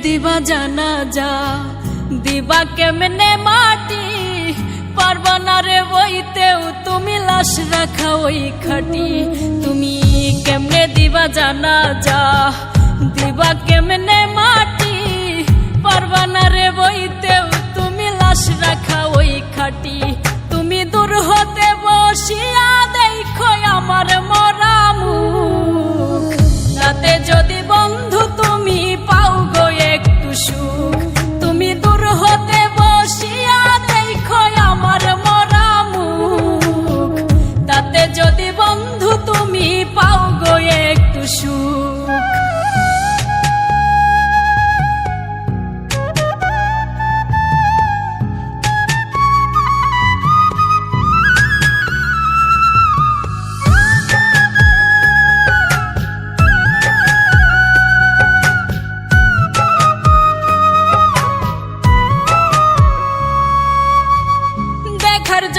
দিবা জানাজা, দিবা কেমনে মাটি, পারবা না রে বইতেও তুমি লাশ রাখা ওই খাটি। তুমি কেমনে দিবা জানাজা, দিবা কেমনে মাটি, পারবা না রে বইতেও তুমি লাশ রাখা ওই খাটি। তুমি দূর হতে বসিয়া দেখো আমার মরা মুখ, তাতে যদি বন্ধু তুমি পাও গো একটু সুখ। তুমি দূর হতে বসিয়া দেখো আমার মরা মুখ, তাতে যদি বন্ধু তুমি পাও গো একটু সুখ।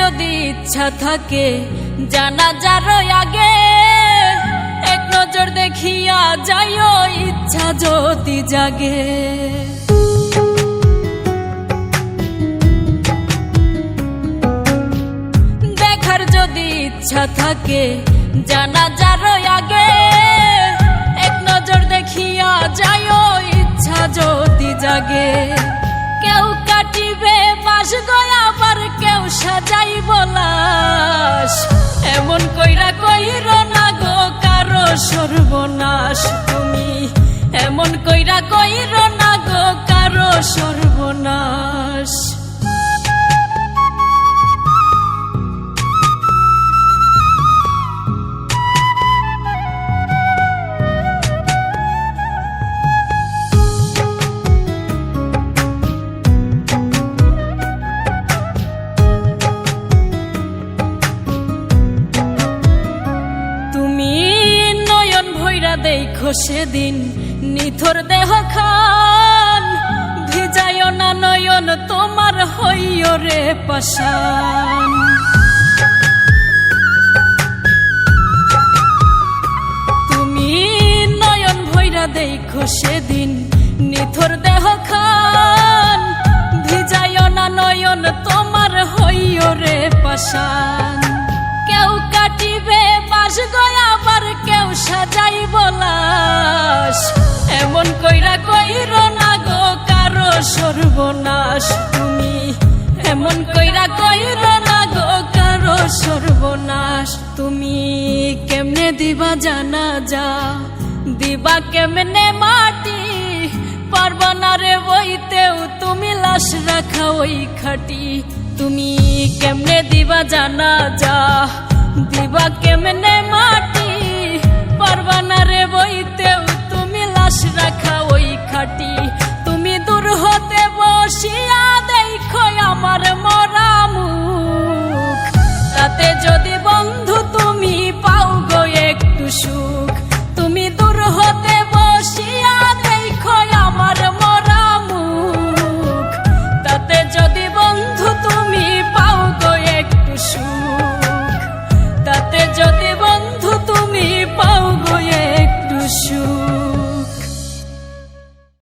যদি ইচ্ছা থাকে জানাজার আগে, এক নজর দেখিয়া যাইও ইচ্ছা যদি জাগে। দেখার যদি ইচ্ছা থাকে জানাজার আগে, এক নজর দেখিয়া যাইও ইচ্ছা যদি জাগে। কেউ কাটিবে বাস গয়া, আবার কেউ সাজাইব লাশ, এমন কইরা কইর না গো কারো সর্বনাশ। তুমি এমন কইরা কইর না গো কারো সর্বনাশ। দেখো সেদিন নিথর দেহ খান, ভিজায় না নয়ন তোমার হইও রে পাষাণ। তুমি নয়ন ভৈরা দেখো সেদিন নিথর দেহ খান, ভিজায় না নয়ন তোমার হইও রে পাষাণ। কেউ কাটিবে বাস গয়া, আবার কেউ সাজাইব লাশ, এমন কইরা কইর না গো কারো সর্বনাশ। তুমি এমন কইরা কইর না গো কারো সর্বনাশ। তুমি কেমনে দিবা জানাজা, দিবা কেমনে মাটি, পারবা না রে বইতেও তুমি লাশ রাখা ওই খাটি। তুমি কেমনে দিবা জানাজা, দিবা কেমনে মাটি, পারবা না রে বইতেও তুমি লাশ রাখা